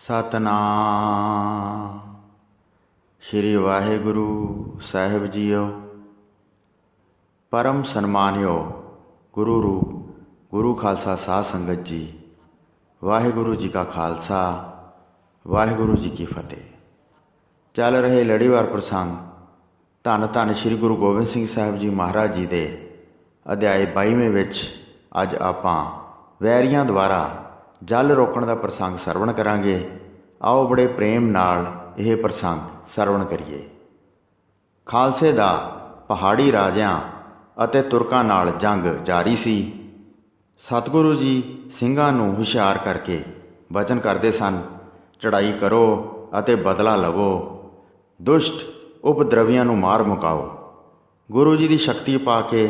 ਸਤਨਾਮ ਸ਼੍ਰੀ ਵਾਹਿਗੁਰੂ ਸਾਹਿਬ JIO. ਪਰਮ ਸਨਮਾਨਿਓ ਗੁਰੂ ਰੂਪ ਗੁਰੂ ਖਾਲਸਾ ਸਾਧ ਸੰਗਤ ਜੀ, ਵਾਹਿਗੁਰੂ ਜੀ ਕਾ ਖਾਲਸਾ ਵਾਹਿਗੁਰੂ ਜੀ ਕੀ ਫਤਿਹ। ਚੱਲ ਰਹੇ ਲੜੀਵਾਰ ਪ੍ਰਸੰਗ ਧੰਨ ਧੰਨ ਸ਼੍ਰੀ ਗੁਰੂ ਗੋਬਿੰਦ ਸਿੰਘ ਸਾਹਿਬ ਜੀ ਮਹਾਰਾਜ ਜੀ ਦੇ ਅਧਿਆਏ 22ਵੇਂ ਵਿੱਚ ਅੱਜ ਆਪਾਂ ਵੈਰੀਆਂ ਦੁਆਰਾ ਜਲ ਰੋਕਣ ਦਾ ਪ੍ਰਸੰਗ ਸਰਵਣ ਕਰਾਂਗੇ। ਆਓ ਬੜੇ ਪ੍ਰੇਮ ਨਾਲ ਇਹ ਪ੍ਰਸੰਗ ਸਰਵਣ ਕਰੀਏ। ਖਾਲਸੇ ਦਾ ਪਹਾੜੀ ਰਾਜਿਆਂ ਅਤੇ ਤੁਰਕਾਂ ਨਾਲ ਜੰਗ ਜਾਰੀ ਸੀ। ਸਤਿਗੁਰੂ ਜੀ ਸਿੰਘਾਂ ਨੂੰ ਹੁਸ਼ਿਆਰ ਕਰਕੇ ਬਚਨ ਕਰਦੇ ਸਨ, ਚੜ੍ਹਾਈ ਕਰੋ ਅਤੇ ਬਦਲਾ ਲਵੋ, ਦੁਸ਼ਟ ਉਪਦਰਵੀਆਂ ਨੂੰ ਮਾਰ ਮੁਕਾਓ। ਗੁਰੂ ਜੀ ਦੀ ਸ਼ਕਤੀ ਪਾ ਕੇ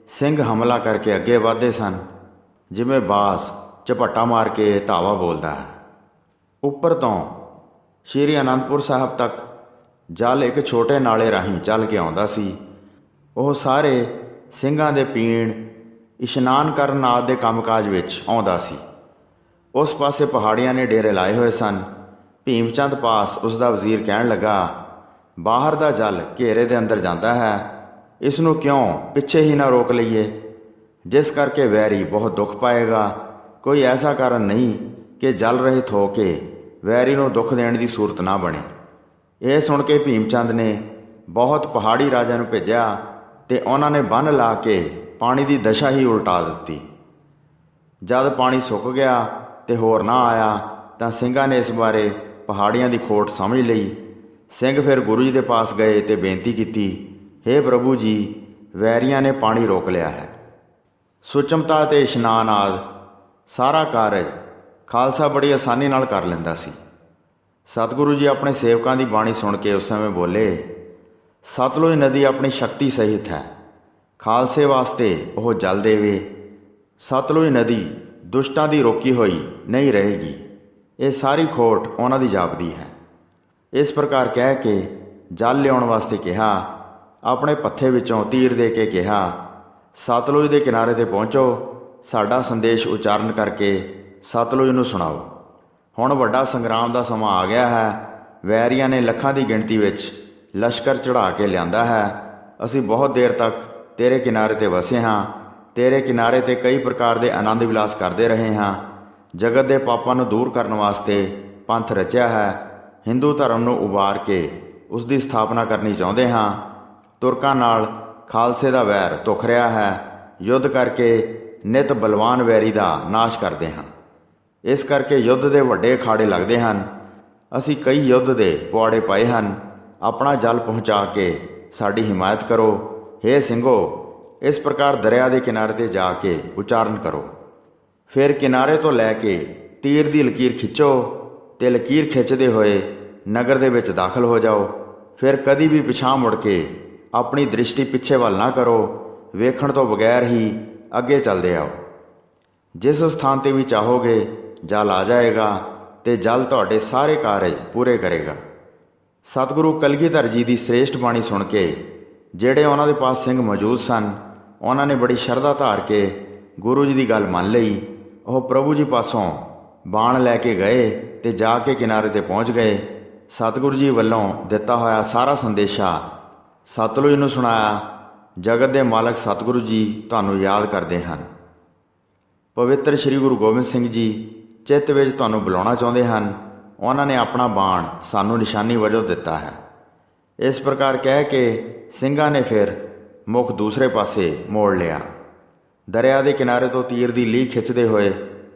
ਸਿੰਘ ਹਮਲਾ ਕਰਕੇ ਅੱਗੇ ਵਧਦੇ ਸਨ, ਜਿਵੇਂ ਬਾਜ਼ ਝਪੱਟਾ ਮਾਰ ਕੇ ਧਾਵਾ ਬੋਲਦਾ ਹੈ। ਉੱਪਰ ਤੋਂ ਸ਼੍ਰੀ ਅਨੰਦਪੁਰ ਸਾਹਿਬ ਤੱਕ ਜਲ ਇੱਕ ਛੋਟੇ ਨਾਲੇ ਰਾਹੀਂ ਚੱਲ ਕੇ ਆਉਂਦਾ ਸੀ। ਉਹ ਸਾਰੇ ਸਿੰਘਾਂ ਦੇ ਪੀਣ, ਇਸ਼ਨਾਨ ਕਰਨ ਆਦਿ ਦੇ ਕੰਮਕਾਜ ਵਿੱਚ ਆਉਂਦਾ ਸੀ। ਉਸ ਪਾਸੇ ਪਹਾੜੀਆਂ ਨੇ ਡੇਰੇ ਲਾਏ ਹੋਏ ਸਨ। ਭੀਮ ਚੰਦ ਪਾਸ ਉਸ ਦਾ ਵਜ਼ੀਰ ਕਹਿਣ ਲੱਗਾ, ਬਾਹਰ ਦਾ ਜਲ ਘੇਰੇ ਦੇ ਅੰਦਰ ਜਾਂਦਾ ਹੈ, ਇਸ ਨੂੰ ਕਿਉਂ ਪਿੱਛੇ ਹੀ ਨਾ ਰੋਕ ਲਈਏ, ਜਿਸ ਕਰਕੇ ਵੈਰੀ ਬਹੁਤ ਦੁੱਖ ਪਾਏਗਾ। ਕੋਈ ਐਸਾ ਕਾਰਨ ਨਹੀਂ ਕਿ ਜਲ ਰਹਿਤ ਹੋ ਕੇ ਵੈਰੀ ਨੂੰ ਦੁੱਖ ਦੇਣ ਦੀ ਸੂਰਤ ਨਾ ਬਣੇ। ਇਹ ਸੁਣ ਕੇ ਭੀਮ ਚੰਦ ਨੇ ਬਹੁਤ ਪਹਾੜੀ ਰਾਜਿਆਂ ਨੂੰ ਭੇਜਿਆ ਅਤੇ ਉਹਨਾਂ ਨੇ ਬੰਨ੍ਹ ਲਾ ਕੇ ਪਾਣੀ ਦੀ ਦਸ਼ਾ ਹੀ ਉਲਟਾ ਦਿੱਤੀ। ਜਦ ਪਾਣੀ ਸੁੱਕ ਗਿਆ ਅਤੇ ਹੋਰ ਨਾ ਆਇਆ ਤਾਂ ਸਿੰਘਾਂ ਨੇ ਇਸ ਬਾਰੇ ਪਹਾੜੀਆਂ ਦੀ ਖੋਟ ਸਮਝ ਲਈ। ਸਿੰਘ ਫਿਰ ਗੁਰੂ ਜੀ ਦੇ ਪਾਸ ਗਏ ਅਤੇ ਬੇਨਤੀ ਕੀਤੀ, ਹੇ ਪ੍ਰਭੂ ਜੀ, ਵੈਰੀਆਂ ਨੇ ਪਾਣੀ ਰੋਕ ਲਿਆ ਹੈ। ਸੁਚਮਤਾ ਅਤੇ ਇਸ਼ਨਾਨ ਆਦਿ ਸਾਰਾ ਕਾਰਜ ਖਾਲਸਾ ਬੜੀ ਆਸਾਨੀ ਨਾਲ ਕਰ ਲੈਂਦਾ ਸੀ। ਸਤਿਗੁਰੂ ਜੀ ਆਪਣੇ ਸੇਵਕਾਂ ਦੀ ਬਾਣੀ ਸੁਣ ਕੇ ਉਸ ਸਮੇਂ ਬੋਲੇ, ਸਤਲੁਜ ਨਦੀ ਆਪਣੀ ਸ਼ਕਤੀ ਸਹਿਤ ਹੈ, ਖਾਲਸੇ ਵਾਸਤੇ ਉਹ ਜਲ ਦੇਵੇ। ਸਤਲੁਜ ਨਦੀ ਦੁਸ਼ਟਾਂ ਦੀ ਰੋਕੀ ਹੋਈ ਨਹੀਂ ਰਹੇਗੀ, ਇਹ ਸਾਰੀ ਖੋਟ ਉਹਨਾਂ ਦੀ ਜਾਪਦੀ ਹੈ। ਇਸ ਪ੍ਰਕਾਰ ਕਹਿ ਕੇ ਜਲ ਲਿਆਉਣ ਵਾਸਤੇ ਕਿਹਾ। ਆਪਣੇ ਪੱਥੇ ਵਿੱਚੋਂ ਤੀਰ ਦੇ ਕੇ ਕਿਹਾ, ਸਤਲੁਜ ਦੇ ਕਿਨਾਰੇ 'ਤੇ ਪਹੁੰਚੋ, ਸਾਡਾ ਸੰਦੇਸ਼ ਉਚਾਰਨ ਕਰਕੇ ਸਤਲੁਜ ਨੂੰ ਸੁਣਾਓ। ਹੁਣ ਵੱਡਾ ਸੰਗਰਾਮ ਦਾ ਸਮਾਂ ਆ ਗਿਆ ਹੈ। ਵੈਰੀਆਂ ਨੇ ਲੱਖਾਂ ਦੀ ਗਿਣਤੀ ਵਿੱਚ ਲਸ਼ਕਰ ਚੜ੍ਹਾ ਕੇ ਲਿਆਂਦਾ ਹੈ। ਅਸੀਂ ਬਹੁਤ ਦੇਰ ਤੱਕ ਤੇਰੇ ਕਿਨਾਰੇ 'ਤੇ ਵਸੇ ਹਾਂ। ਤੇਰੇ ਕਿਨਾਰੇ 'ਤੇ ਕਈ ਪ੍ਰਕਾਰ ਦੇ ਆਨੰਦ ਵਿਲਾਸ ਕਰਦੇ ਰਹੇ ਹਾਂ। ਜਗਤ ਦੇ ਪਾਪਾਂ ਨੂੰ ਦੂਰ ਕਰਨ ਵਾਸਤੇ ਪੰਥ ਰਚਿਆ ਹੈ। ਹਿੰਦੂ ਧਰਮ ਨੂੰ ਉਭਾਰ ਕੇ ਉਸ ਦੀ ਸਥਾਪਨਾ ਕਰਨੀ ਚਾਹੁੰਦੇ ਹਾਂ। ਤੁਰਕਾਂ ਨਾਲ ਖਾਲਸੇ ਦਾ ਵੈਰ ਧੁਖ ਰਿਹਾ ਹੈ। ਯੁੱਧ ਕਰਕੇ ਨਿਤ ਬਲਵਾਨ ਵੈਰੀ ਦਾ ਨਾਸ਼ ਕਰਦੇ ਹਾਂ। ਇਸ ਕਰਕੇ ਯੁੱਧ ਦੇ ਵੱਡੇ ਅਖਾੜੇ ਲੱਗਦੇ ਹਨ। ਅਸੀਂ ਕਈ ਯੁੱਧ ਦੇ ਪੁਆੜੇ ਪਾਏ ਹਨ। ਆਪਣਾ ਜਲ ਪਹੁੰਚਾ ਕੇ ਸਾਡੀ ਹਿਮਾਇਤ ਕਰੋ। ਹੇ ਸਿੰਘੋ, ਇਸ ਪ੍ਰਕਾਰ ਦਰਿਆ ਦੇ ਕਿਨਾਰੇ 'ਤੇ ਜਾ ਕੇ ਉਚਾਰਨ ਕਰੋ। ਫਿਰ ਕਿਨਾਰੇ ਤੋਂ ਲੈ ਕੇ ਤੀਰ ਦੀ ਲਕੀਰ ਖਿੱਚੋ ਅਤੇ ਲਕੀਰ ਖਿੱਚਦੇ ਹੋਏ ਨਗਰ ਦੇ ਵਿੱਚ ਦਾਖਲ ਹੋ ਜਾਓ। ਫਿਰ ਕਦੀ ਵੀ ਪਿਛਾਂਹ ਮੁੜ ਕੇ ਆਪਣੀ ਦ੍ਰਿਸ਼ਟੀ ਪਿੱਛੇ ਵੱਲ ਨਾ ਕਰੋ। ਵੇਖਣ ਤੋਂ ਬਗੈਰ ਹੀ ਅੱਗੇ ਚੱਲਦੇ ਆਓ। ਜਿਸ ਸਥਾਨ 'ਤੇ ਵੀ ਚਾਹੋਗੇ ਜਲ ਆ ਜਾਏਗਾ ਅਤੇ ਜਲ ਤੁਹਾਡੇ ਸਾਰੇ ਕਾਰਜ ਪੂਰੇ ਕਰੇਗਾ। ਸਤਿਗੁਰੂ ਕਲਗੀਧਰ ਜੀ ਦੀ ਸ੍ਰੇਸ਼ਟ ਬਾਣੀ ਸੁਣ ਕੇ ਜਿਹੜੇ ਉਹਨਾਂ ਦੇ ਪਾਸ ਸਿੰਘ ਮੌਜੂਦ ਸਨ, ਉਹਨਾਂ ਨੇ ਬੜੀ ਸ਼ਰਧਾ ਧਾਰ ਕੇ ਗੁਰੂ ਜੀ ਦੀ ਗੱਲ ਮੰਨ ਲਈ। ਉਹ ਪ੍ਰਭੂ ਜੀ ਪਾਸੋਂ ਬਾਣ ਲੈ ਕੇ ਗਏ ਅਤੇ ਜਾ ਕੇ ਕਿਨਾਰੇ 'ਤੇ ਪਹੁੰਚ ਗਏ। ਸਤਿਗੁਰੂ ਜੀ ਵੱਲੋਂ ਦਿੱਤਾ ਹੋਇਆ ਸਾਰਾ ਸੰਦੇਸ਼ਾ ਸਤਲੁਜ ਨੂੰ ਸੁਣਾਇਆ। ਜਗਤ ਦੇ ਮਾਲਕ ਸਤਿਗੁਰੂ ਜੀ ਤੁਹਾਨੂੰ ਯਾਦ ਕਰਦੇ ਹਨ। ਪਵਿੱਤਰ ਸ਼੍ਰੀ ਗੁਰੂ ਗੋਬਿੰਦ ਸਿੰਘ ਜੀ ਚਿੱਤ ਵਿੱਚ ਤੁਹਾਨੂੰ ਬੁਲਾਉਣਾ ਚਾਹੁੰਦੇ ਹਨ। ਉਹਨਾਂ ਨੇ ਆਪਣਾ ਬਾਣ ਸਾਨੂੰ ਨਿਸ਼ਾਨੀ ਵਜੋਂ ਦਿੱਤਾ ਹੈ। ਇਸ ਪ੍ਰਕਾਰ ਕਹਿ ਕੇ ਸਿੰਘਾਂ ਨੇ ਫਿਰ ਮੁੱਖ ਦੂਸਰੇ ਪਾਸੇ ਮੋੜ ਲਿਆ। ਦਰਿਆ ਦੇ ਕਿਨਾਰੇ ਤੋਂ ਤੀਰ ਦੀ ਲੀਹ ਖਿੱਚਦੇ ਹੋਏ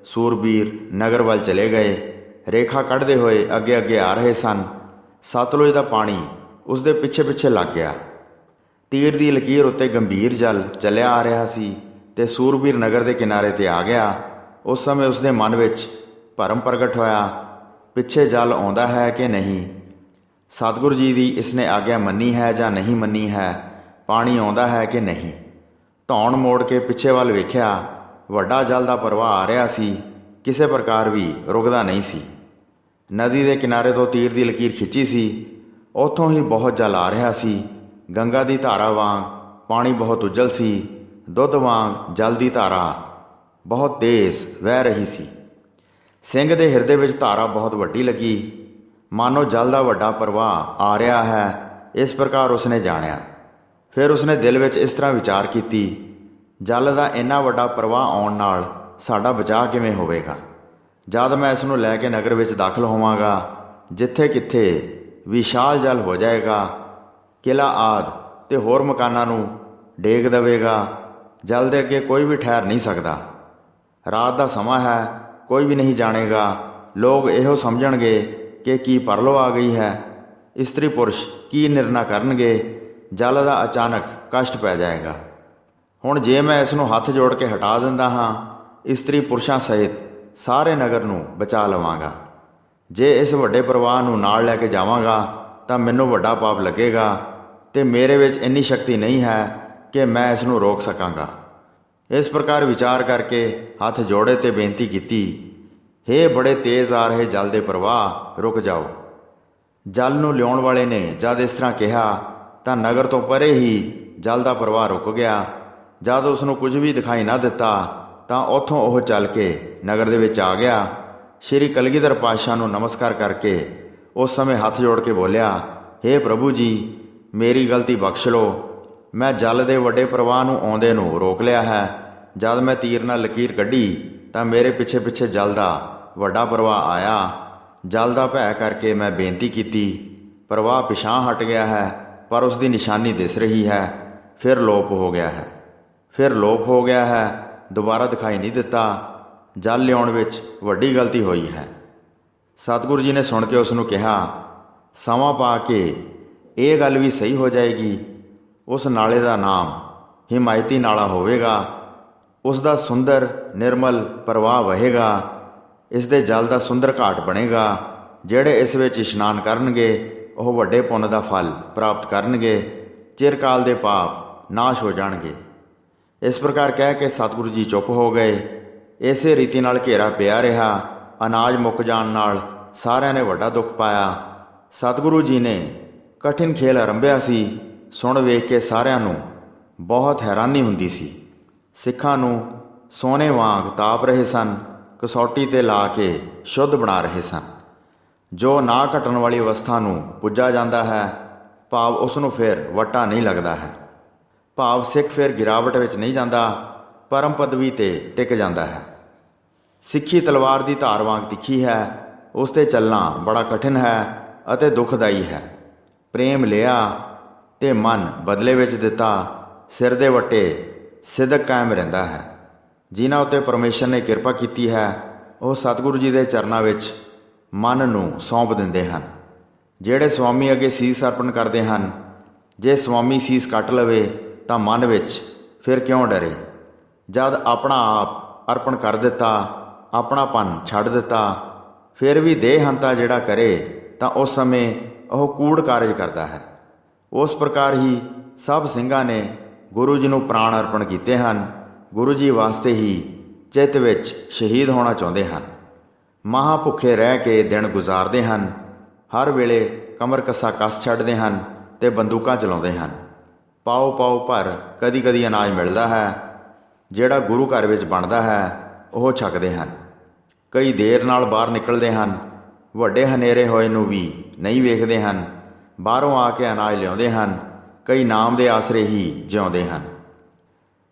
ਸੂਰਬੀਰ ਨਗਰ ਵੱਲ ਚਲੇ ਗਏ। ਰੇਖਾ ਕੱਢਦੇ ਹੋਏ ਅੱਗੇ ਅੱਗੇ ਆ ਰਹੇ ਸਨ। ਸਤਲੁਜ ਦਾ ਪਾਣੀ ਉਸ ਦੇ ਪਿੱਛੇ ਪਿੱਛੇ ਲੱਗ ਗਿਆ। ਤੀਰ ਦੀ ਲਕੀਰ ਉੱਤੇ ਗੰਭੀਰ ਜਲ ਚੱਲਿਆ ਆ ਰਿਹਾ ਸੀ ਅਤੇ ਸੂਰਬੀਰ ਨਗਰ ਦੇ ਕਿਨਾਰੇ 'ਤੇ ਆ ਗਿਆ। ਉਸ ਸਮੇਂ ਉਸ ਦੇ ਮਨ ਵਿੱਚ ਭਰਮ ਪ੍ਰਗਟ ਹੋਇਆ, ਪਿੱਛੇ ਜਲ ਆਉਂਦਾ ਹੈ ਕਿ ਨਹੀਂ, ਸਤਿਗੁਰੂ ਜੀ ਦੀ ਇਸਨੇ ਆਗਿਆ ਮੰਨੀ ਹੈ ਜਾਂ ਨਹੀਂ ਮੰਨੀ ਹੈ, ਪਾਣੀ ਆਉਂਦਾ ਹੈ ਕਿ ਨਹੀਂ। ਧੌਣ ਮੋੜ ਕੇ ਪਿੱਛੇ ਵੱਲ ਵੇਖਿਆ, ਵੱਡਾ ਜਲ ਦਾ ਪ੍ਰਵਾਹ ਆ ਰਿਹਾ ਸੀ, ਕਿਸੇ ਪ੍ਰਕਾਰ ਵੀ ਰੁਕਦਾ ਨਹੀਂ ਸੀ। ਨਦੀ ਦੇ ਕਿਨਾਰੇ ਤੋਂ ਤੀਰ ਦੀ ਲਕੀਰ ਖਿੱਚੀ ਸੀ, ਉੱਥੋਂ ਹੀ ਬਹੁਤ ਜਲ ਆ ਰਿਹਾ ਸੀ। ਗੰਗਾ ਦੀ ਧਾਰਾ ਵਾਂਗ ਪਾਣੀ ਬਹੁਤ ਉਜਲ ਸੀ। ਦੁੱਧ ਵਾਂਗ ਜਲ ਦੀ ਧਾਰਾ ਬਹੁਤ ਤੇਜ਼ ਵਹਿ ਰਹੀ ਸੀ। ਸਿੰਘ ਦੇ ਹਿਰਦੇ ਵਿੱਚ ਧਾਰਾ ਬਹੁਤ ਵੱਡੀ ਲੱਗੀ, ਮਾਨੋ ਜਲ ਦਾ ਵੱਡਾ ਪ੍ਰਵਾਹ ਆ ਰਿਹਾ ਹੈ। ਇਸ ਪ੍ਰਕਾਰ ਉਸਨੇ ਜਾਣਿਆ। ਫਿਰ ਉਸਨੇ ਦਿਲ ਵਿੱਚ ਇਸ ਤਰ੍ਹਾਂ ਵਿਚਾਰ ਕੀਤੀ, ਜਲ ਦਾ ਇੰਨਾ ਵੱਡਾ ਪ੍ਰਵਾਹ ਆਉਣ ਨਾਲ ਸਾਡਾ ਬਚਾਅ ਕਿਵੇਂ ਹੋਵੇਗਾ? ਜਦ ਮੈਂ ਇਸ ਨੂੰ ਲੈ ਕੇ ਨਗਰ ਵਿੱਚ ਦਾਖਲ ਹੋਵਾਂਗਾ, ਜਿੱਥੇ ਕਿੱਥੇ ਵਿਸ਼ਾਲ ਜਲ ਹੋ ਜਾਏਗਾ, ਕਿਲ੍ਹਾ ਆਦਿ ਅਤੇ ਹੋਰ ਮਕਾਨਾਂ ਨੂੰ ਡੇਗ ਦੇਵੇਗਾ। ਜਲ ਦੇ ਅੱਗੇ ਕੋਈ ਵੀ ਠਹਿਰ ਨਹੀਂ ਸਕਦਾ। ਰਾਤ ਦਾ ਸਮਾਂ ਹੈ, ਕੋਈ ਵੀ ਨਹੀਂ ਜਾਣੇਗਾ। ਲੋਕ ਇਹੋ ਸਮਝਣਗੇ ਕਿ ਕੀ ਪਰਲੋ ਆ ਗਈ ਹੈ। ਇਸਤਰੀ ਪੁਰਸ਼ ਕੀ ਨਿਰਣਾ ਕਰਨਗੇ। ਜਲ ਦਾ ਅਚਾਨਕ ਕਸ਼ਟ ਪੈ ਜਾਏਗਾ। ਹੁਣ ਜੇ ਮੈਂ ਇਸ ਨੂੰ ਹੱਥ ਜੋੜ ਕੇ ਹਟਾ ਦਿੰਦਾ ਹਾਂ, ਇਸਤਰੀ ਪੁਰਸ਼ਾਂ ਸਹਿਤ ਸਾਰੇ ਨਗਰ ਨੂੰ ਬਚਾ ਲਵਾਂਗਾ। ਜੇ ਇਸ ਵੱਡੇ ਪ੍ਰਵਾਹ ਨੂੰ ਨਾਲ ਲੈ ਕੇ ਜਾਵਾਂਗਾ ਤਾਂ ਮੈਨੂੰ ਵੱਡਾ ਪਾਪ ਲੱਗੇਗਾ ਅਤੇ ਮੇਰੇ ਵਿੱਚ ਇੰਨੀ ਸ਼ਕਤੀ ਨਹੀਂ ਹੈ ਕਿ ਮੈਂ ਇਸ ਨੂੰ ਰੋਕ ਸਕਾਂਗਾ। ਇਸ ਪ੍ਰਕਾਰ ਵਿਚਾਰ ਕਰਕੇ ਹੱਥ ਜੋੜੇ ਤੇ ਬੇਨਤੀ ਕੀਤੀ, ਹੇ ਬੜੇ ਤੇਜ਼ ਆ ਰਹੇ ਜਲ ਦੇ ਪ੍ਰਵਾਹ, ਰੁਕ ਜਾਓ। ਜਲ ਨੂੰ ਲਿਆਉਣ ਵਾਲੇ ਨੇ ਜਦ ਇਸ ਤਰ੍ਹਾਂ ਕਿਹਾ ਤਾਂ ਨਗਰ ਤੋਂ ਪਰੇ ਹੀ ਜਲ ਦਾ ਪ੍ਰਵਾਹ ਰੁਕ ਗਿਆ। ਜਦ ਉਸ ਨੂੰ ਕੁਝ ਵੀ ਦਿਖਾਈ ਨਾ ਦਿੱਤਾ ਤਾਂ ਉੱਥੋਂ ਉਹ ਚੱਲ ਕੇ ਨਗਰ ਦੇ ਵਿੱਚ ਆ ਗਿਆ। ਸ਼੍ਰੀ ਕਲਗੀਧਰ ਪਾਤਸ਼ਾਹ ਨੂੰ ਨਮਸਕਾਰ ਕਰਕੇ ਉਸ ਸਮੇਂ ਹੱਥ ਜੋੜ ਕੇ ਬੋਲਿਆ, ਹੇ ਪ੍ਰਭੂ ਜੀ, ਮੇਰੀ ਗਲਤੀ ਬਖਸ਼ ਲਓ। ਮੈਂ ਜਲ ਦੇ ਵੱਡੇ ਪ੍ਰਵਾਹ ਨੂੰ ਆਉਂਦੇ ਨੂੰ ਰੋਕ ਲਿਆ ਹੈ। ਜਦ ਮੈਂ ਤੀਰ ਨਾਲ ਲਕੀਰ ਕੱਢੀ ਤਾਂ ਮੇਰੇ ਪਿੱਛੇ ਪਿੱਛੇ ਜਲ ਦਾ ਵੱਡਾ ਪ੍ਰਵਾਹ ਆਇਆ। ਜਲ ਦਾ ਭੈ ਕਰਕੇ ਮੈਂ ਬੇਨਤੀ ਕੀਤੀ, ਪ੍ਰਵਾਹ ਪਿਛਾਂਹ ਹਟ ਗਿਆ ਹੈ, ਪਰ ਉਸ ਦੀ ਨਿਸ਼ਾਨੀ ਦਿਸ ਰਹੀ ਹੈ। ਫਿਰ ਲੋਪ ਹੋ ਗਿਆ ਹੈ, ਦੁਬਾਰਾ ਦਿਖਾਈ ਨਹੀਂ ਦਿੱਤਾ। ਜਲ ਲਿਆਉਣ ਵਿੱਚ ਵੱਡੀ ਗਲਤੀ ਹੋਈ ਹੈ। ਸਤਿਗੁਰੂ ਜੀ ਨੇ ਸੁਣ ਕੇ ਉਸ ਨੂੰ ਕਿਹਾ, ਸਮਾਂ ਪਾ ਕੇ ਇਹ ਗੱਲ ਵੀ ਸਹੀ ਹੋ ਜਾਏਗੀ। ਉਸ ਨਾਲੇ ਦਾ ਨਾਮ ਹਿਮਾਇਤੀ ਨਾਲਾ ਹੋਵੇਗਾ। ਉਸ ਦਾ ਸੁੰਦਰ ਨਿਰਮਲ ਪ੍ਰਵਾਹ ਵਹੇਗਾ। ਇਸ ਦੇ ਜਲ ਦਾ ਸੁੰਦਰ ਘਾਟ ਬਣੇਗਾ। ਜਿਹੜੇ ਇਸ ਵਿੱਚ ਇਸ਼ਨਾਨ ਕਰਨਗੇ ਉਹ ਵੱਡੇ ਪੁੰਨ ਦਾ ਫਲ ਪ੍ਰਾਪਤ ਕਰਨਗੇ। ਚਿਰਕਾਲ ਦੇ ਪਾਪ ਨਾਸ਼ ਹੋ ਜਾਣਗੇ। ਇਸ ਪ੍ਰਕਾਰ ਕਹਿ ਕੇ ਸਤਿਗੁਰੂ ਜੀ ਚੁੱਪ ਹੋ ਗਏ। ਇਸੇ ਰੀਤੀ ਨਾਲ ਘੇਰਾ ਪਿਆ ਰਿਹਾ। ਅਨਾਜ ਮੁੱਕ ਜਾਣ ਨਾਲ ਸਾਰਿਆਂ ਨੇ ਵੱਡਾ ਦੁੱਖ ਪਾਇਆ। ਸਤਿਗੁਰੂ ਜੀ ਨੇ ਕਠਿਨ ਖੇਲ ਆਰੰਭਿਆ ਸੀ। ਸੁਣ ਵੇਖ ਕੇ ਸਾਰਿਆਂ ਨੂੰ ਬਹੁਤ ਹੈਰਾਨੀ ਹੁੰਦੀ ਸੀ। ਸਿੱਖਾਂ ਨੂੰ ਸੋਨੇ ਵਾਂਗ ਤਾਪ ਰਹੇ ਸਨ, ਕਸੌਟੀ 'ਤੇ ਲਾ ਕੇ ਸ਼ੁੱਧ ਬਣਾ ਰਹੇ ਸਨ। ਜੋ ਨਾ ਘਟਣ ਵਾਲੀ ਅਵਸਥਾ ਨੂੰ ਪੁੱਜਾ ਜਾਂਦਾ ਹੈ, ਭਾਵ ਉਸ ਨੂੰ ਫਿਰ ਵੱਟਾ ਨਹੀਂ ਲੱਗਦਾ ਹੈ। ਭਾਵ ਸਿੱਖ ਫਿਰ ਗਿਰਾਵਟ ਵਿੱਚ ਨਹੀਂ ਜਾਂਦਾ, ਪਰਮ ਪਦਵੀ 'ਤੇ ਟਿਕ ਜਾਂਦਾ ਹੈ। ਸਿੱਖੀ ਤਲਵਾਰ ਦੀ ਧਾਰ ਵਾਂਗ ਤਿੱਖੀ ਹੈ। ਉਸ 'ਤੇ ਚੱਲਣਾ ਬੜਾ ਕਠਿਨ ਹੈ ਅਤੇ ਦੁਖਦਾਈ ਹੈ। ਪ੍ਰੇਮ ਲਿਆ ਤੇ ਮਨ ਬਦਲੇ ਵਿੱਚ ਦਿੱਤਾ। ਸਿਰ ਦੇ ਵੱਟੇ ਸਿਦਕ ਕਾਇਮ ਰਹਿੰਦਾ ਹੈ। ਜਿਨ੍ਹਾਂ ਉੱਤੇ ਪਰਮੇਸ਼ਰ ਨੇ ਕਿਰਪਾ ਕੀਤੀ ਹੈ, ਉਹ ਸਤਿਗੁਰੂ ਜੀ ਦੇ ਚਰਨਾਂ ਵਿੱਚ ਮਨ ਨੂੰ ਸੌਂਪ ਦਿੰਦੇ ਹਨ। ਜਿਹੜੇ ਸਵਾਮੀ ਅੱਗੇ ਸੀਸ ਅਰਪਣ ਕਰਦੇ ਹਨ, ਜੇ ਸਵਾਮੀ ਸੀਸ ਕੱਟ ਲਵੇ ਤਾਂ ਮਨ ਵਿੱਚ ਫਿਰ ਕਿਉਂ ਡਰੇ? ਜਦ ਆਪਣਾ ਆਪ ਅਰਪਣ ਕਰ ਦਿੱਤਾ, ਆਪਣਾਪਨ ਛੱਡ ਦਿੱਤਾ, ਫਿਰ ਵੀ ਦੇਹ ਹੰਤਾ ਜਿਹੜਾ ਕਰੇ ਤਾਂ ਉਸ ਸਮੇਂ ਉਹ ਕੂੜ ਕਾਰਜ ਕਰਦਾ ਹੈ। ਉਸ ਪ੍ਰਕਾਰ ਹੀ ਸਭ ਸਿੰਘਾਂ ਨੇ ਗੁਰੂ ਜੀ ਨੂੰ ਪ੍ਰਾਣ ਅਰਪਣ ਕੀਤੇ ਹਨ। ਗੁਰੂ ਜੀ ਵਾਸਤੇ ਹੀ ਚਿੱਤ ਵਿੱਚ ਸ਼ਹੀਦ ਹੋਣਾ ਚਾਹੁੰਦੇ ਹਨ। ਮਹਾਂ ਭੁੱਖੇ ਰਹਿ ਕੇ ਦਿਨ ਗੁਜ਼ਾਰਦੇ ਹਨ। ਹਰ ਵੇਲੇ ਕਮਰ ਕੱਸਾ ਕੱਸ ਛੱਡਦੇ ਹਨ ਅਤੇ ਬੰਦੂਕਾਂ ਚਲਾਉਂਦੇ ਹਨ। ਪਾਓ ਪਾਓ ਭਰ ਕਦੀ ਕਦੀ ਅਨਾਜ ਮਿਲਦਾ ਹੈ। ਜਿਹੜਾ ਗੁਰੂ ਘਰ ਵਿੱਚ ਬਣਦਾ ਹੈ ਉਹ ਛਕਦੇ ਹਨ। ਕਈ ਦੇਰ ਨਾਲ ਬਾਹਰ ਨਿਕਲਦੇ ਹਨ। ਵੱਡੇ ਹਨੇਰੇ ਹੋਏ ਨੂੰ ਵੀ ਨਹੀਂ ਵੇਖਦੇ ਹਨ। ਬਾਹਰੋਂ ਆ ਕੇ ਅਨਾਜ ਲਿਆਉਂਦੇ ਹਨ। ਕਈ ਨਾਮ ਦੇ ਆਸਰੇ ਹੀ ਜਿਉਂਦੇ ਹਨ।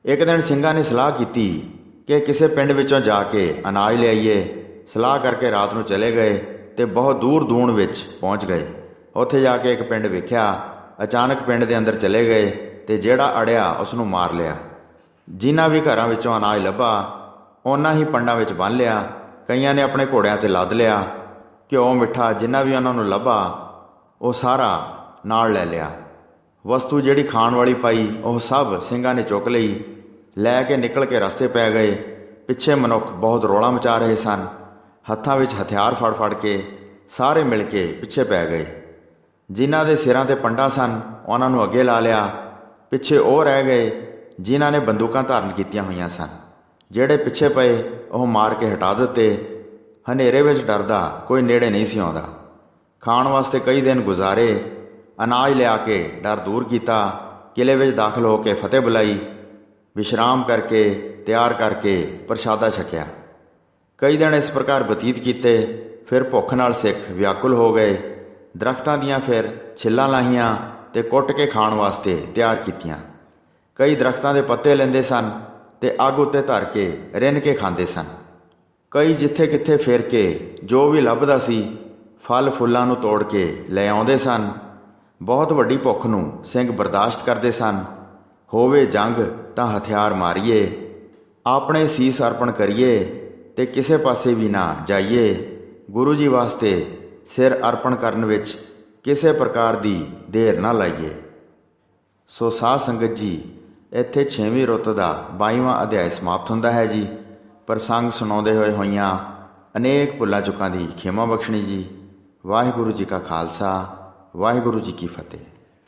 ਇੱਕ ਦਿਨ ਸਿੰਘਾਂ ਨੇ ਸਲਾਹ ਕੀਤੀ ਕਿ ਕਿਸੇ ਪਿੰਡ ਵਿੱਚੋਂ ਜਾ ਕੇ ਅਨਾਜ ਲਿਆਈਏ। ਸਲਾਹ ਕਰਕੇ ਰਾਤ ਨੂੰ ਚਲੇ ਗਏ ਅਤੇ ਬਹੁਤ ਦੂਰ ਦੂਣ ਵਿੱਚ ਪਹੁੰਚ ਗਏ। ਉੱਥੇ ਜਾ ਕੇ ਇੱਕ ਪਿੰਡ ਵੇਖਿਆ। ਅਚਾਨਕ ਪਿੰਡ ਦੇ ਅੰਦਰ ਚਲੇ ਗਏ ਅਤੇ ਜਿਹੜਾ ਅੜਿਆ ਉਸ ਨੂੰ ਮਾਰ ਲਿਆ। ਜਿਨ੍ਹਾਂ ਵੀ ਘਰਾਂ ਵਿੱਚੋਂ ਅਨਾਜ ਲੱਭਾ ਉਹਨਾਂ ਹੀ ਪੰਡਾਂ ਵਿੱਚ ਬੰਨ੍ਹ ਲਿਆ। ਕਈਆਂ ਨੇ ਆਪਣੇ ਘੋੜਿਆਂ 'ਤੇ ਲੱਦ ਲਿਆ। ਘਿਓ ਮਿੱਠਾ ਜਿੰਨਾ ਵੀ ਉਹਨਾਂ ਨੂੰ ਲੱਭਾ ਉਹ ਸਾਰਾ ਨਾਲ ਲੈ ਲਿਆ। ਵਸਤੂ ਜਿਹੜੀ ਖਾਣ ਵਾਲੀ ਪਾਈ ਉਹ ਸਭ ਸਿੰਘਾਂ ਨੇ ਚੁੱਕ ਲਈ। ਲੈ ਕੇ ਨਿਕਲ ਕੇ ਰਸਤੇ ਪੈ ਗਏ। ਪਿੱਛੇ ਮਨੁੱਖ ਬਹੁਤ ਰੌਲਾ ਮਚਾ ਰਹੇ ਸਨ। ਹੱਥਾਂ ਵਿੱਚ ਹਥਿਆਰ ਫੜ ਫੜ ਕੇ ਸਾਰੇ ਮਿਲ ਕੇ ਪਿੱਛੇ ਪੈ ਗਏ। ਜਿਨ੍ਹਾਂ ਦੇ ਸਿਰਾਂ 'ਤੇ ਪੰਡਾਂ ਸਨ ਉਹਨਾਂ ਨੂੰ ਅੱਗੇ ਲਾ ਲਿਆ। ਪਿੱਛੇ ਉਹ ਰਹਿ ਗਏ ਜਿਨ੍ਹਾਂ ਨੇ ਬੰਦੂਕਾਂ ਧਾਰਨ ਕੀਤੀਆਂ ਹੋਈਆਂ ਸਨ। ਜਿਹੜੇ ਪਿੱਛੇ ਪਏ ਉਹ ਮਾਰ ਕੇ ਹਟਾ ਦਿੱਤੇ। ਹਨੇਰੇ ਵਿੱਚ ਡਰਦਾ ਕੋਈ ਨੇੜੇ ਨਹੀਂ ਸੀ ਆਉਂਦਾ। ਖਾਣ ਵਾਸਤੇ ਕਈ ਦਿਨ ਗੁਜ਼ਾਰੇ। ਅਨਾਜ ਲਿਆ ਕੇ ਡਰ ਦੂਰ ਕੀਤਾ। ਕਿਲ੍ਹੇ ਵਿੱਚ ਦਾਖਲ ਹੋ ਕੇ ਫਤਿਹ ਬੁਲਾਈ। ਵਿਸ਼ਰਾਮ ਕਰਕੇ ਤਿਆਰ ਕਰਕੇ ਪ੍ਰਸ਼ਾਦਾ ਛਕਿਆ। ਕਈ ਦਿਨ ਇਸ ਪ੍ਰਕਾਰ ਬਤੀਤ ਕੀਤੇ। ਫਿਰ ਭੁੱਖ ਨਾਲ ਸਿੱਖ ਵਿਆਕੁਲ ਹੋ ਗਏ। ਦਰਖਤਾਂ ਦੀਆਂ ਫਿਰ ਛਿੱਲਾਂ ਲਾਹੀਆਂ ਤੇ ਕੁੱਟ ਕੇ ਖਾਣ ਵਾਸਤੇ ਤਿਆਰ ਕੀਤੀਆਂ। ਕਈ ਦਰਖਤਾਂ ਦੇ ਪੱਤੇ ਲੈਂਦੇ ਸਨ ਤੇ ਅੱਗ ਉੱਤੇ ਧਰ ਕੇ ਰਿੰਨ ਕੇ ਖਾਂਦੇ ਸਨ। ਕਈ ਜਿੱਥੇ ਕਿੱਥੇ ਫਿਰ ਕੇ ਜੋ ਵੀ ਲੱਭਦਾ ਸੀ ਫਲ ਫੁੱਲਾਂ ਨੂੰ ਤੋੜ ਕੇ ਲੈ ਆਉਂਦੇ ਸਨ। ਬਹੁਤ ਵੱਡੀ ਭੁੱਖ ਨੂੰ ਸਿੰਘ ਬਰਦਾਸ਼ਤ ਕਰਦੇ ਸਨ। ਹੋਵੇ ਜੰਗ ਤਾਂ ਹਥਿਆਰ ਮਾਰੀਏ, ਆਪਣੇ ਸੀਸ ਅਰਪਣ ਕਰੀਏ ਤੇ ਕਿਸੇ ਪਾਸੇ ਵੀ ਨਾ ਜਾਈਏ। ਗੁਰੂ ਜੀ ਵਾਸਤੇ ਸਿਰ ਅਰਪਣ ਕਰਨ ਵਿੱਚ ਕਿਸੇ ਪ੍ਰਕਾਰ ਦੀ ਦੇਰ ਨਾ ਲਾਈਏ। ਸੋ ਸਾਧ ਸੰਗਤ ਜੀ, ਇੱਥੇ 6ਵੀਂ ਰੁੱਤ ਦਾ 22ਵਾਂ ਅਧਿਆਇ ਸਮਾਪਤ ਹੁੰਦਾ ਹੈ ਜੀ। ਪ੍ਰਸੰਗ ਸੁਣਾਉਂਦੇ ਹੋਈਆਂ ਅਨੇਕ ਭੁੱਲਾਂ ਚੁੱਕਾਂ ਦੀ ਖਿਮਾ ਬਖਸ਼ਣੀ ਜੀ। ਵਾਹਿਗੁਰੂ ਜੀ ਕਾ ਖਾਲਸਾ, ਵਾਹਿਗੁਰੂ ਜੀ ਕੀ ਫਤਿਹ।